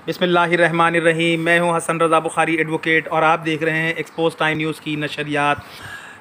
बिस्मिल्लाहिर्रहमानिर्रहीम। मैं हूं हसन रज़ा बुखारी एडवोकेट और आप देख रहे हैं एक्सपोज टाइम न्यूज़ की नशरियात।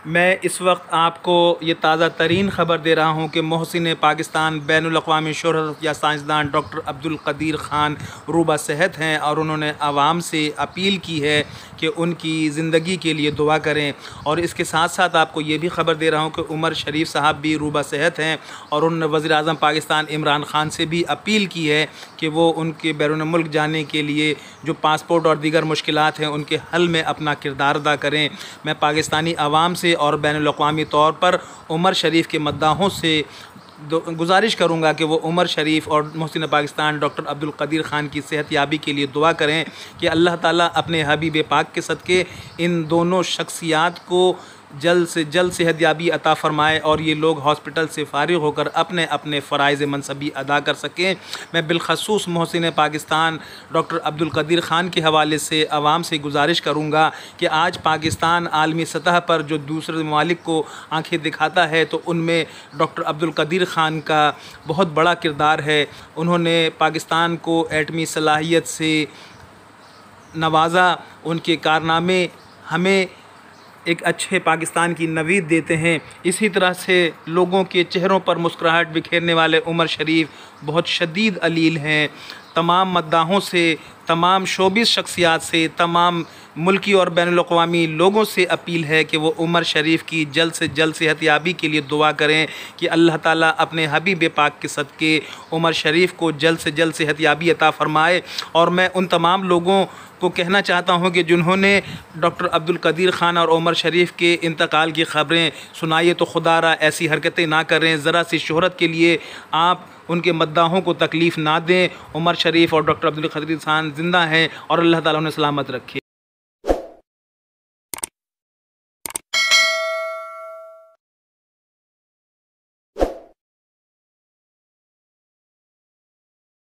मैं इस वक्त आपको ये ताज़ा तरीन ख़बर दे रहा हूँ कि मोहसिन पाकिस्तान बैनुल-अक़वामी शोहरत या साइंसदान डॉक्टर अब्दुल क़दीर ख़ान रूबा सेहत हैं और उन्होंने आवाम से अपील की है कि उनकी ज़िंदगी के लिए दुआ करें। और इसके साथ साथ आपको ये भी ख़बर दे रहा हूँ कि उमर शरीफ साहब भी रूबा सेहत हैं और उन्होंने वज़ीर-ए-आज़म पाकिस्तान इमरान ख़ान से भी अपील की है कि वो उनके बैरून मुल्क जाने के लिए जो पासपोर्ट और दीगर मुश्किलात हैं उनके हल में अपना किरदार अदा करें। मैं पाकिस्तानी आवाम से और बैनुल-अक़वामी तौर पर उमर शरीफ के मद्दाहों से गुजारिश करूँगा कि वो उमर शरीफ और मोहसिन पाकिस्तान डॉक्टर अब्दुल क़दीर ख़ान की सेहतयाबी के लिए दुआ करें कि अल्लाह ताला अपने हबीब पाक के सदक़े इन दोनों शख्सियात को जल्द से जल्द सेहतयाबी अता फ़रमाए और ये लोग हॉस्पिटल से फ़ारिग़ होकर अपने अपने फ़राइज़ मनसबी अदा कर सकें। मैं बिलख़सूस मोहसिन पाकिस्तान डॉक्टर अब्दुल क़दीर ख़ान के हवाले से आवाम से गुजारिश करूँगा कि आज पाकिस्तान आलमी सतह पर जो दूसरे ममालिक को आँखें दिखाता है तो उनमें डॉक्टर अब्दुल क़दीर ख़ान का बहुत बड़ा किरदार है। उन्होंने पाकिस्तान को एटमी सलाहियत से नवाजा। उनके कारनामे हमें एक अच्छे पाकिस्तान की नवीद देते हैं। इसी तरह से लोगों के चेहरों पर मुस्कुराहट बिखेरने वाले उमर शरीफ बहुत शदीद अलील हैं। तमाम मद्दाहों से, तमाम शोबिस शख्सियात से, तमाम मुल्की और बैनुल-अक़वामी लोगों से अपील है कि वो उमर शरीफ की जल्द से जल्द सेहतयाबी के लिए दुआ करें कि अल्लाह ताला अपने हबीब पाक के सदक़े उमर शरीफ को जल्द से जल्द सेहतयाबी अता फ़रमाए। और मैं उन तमाम लोगों को कहना चाहता हूँ कि जिन्होंने डॉक्टर अब्दुल क़दीर ख़ान और उमर शरीफ के इंतकाल की ख़बरें सुनाई तो खुदारा ऐसी हरकतें ना करें। ज़रा सी शोहरत के लिए आप उनके मद्दाहों को तकलीफ़ ना दें। उमर शरीफ और डॉक्टर अब्दुल क़दीर ख़ान ज़िंदा हैं और अल्लाह ताला उन्हें सलामत रखे।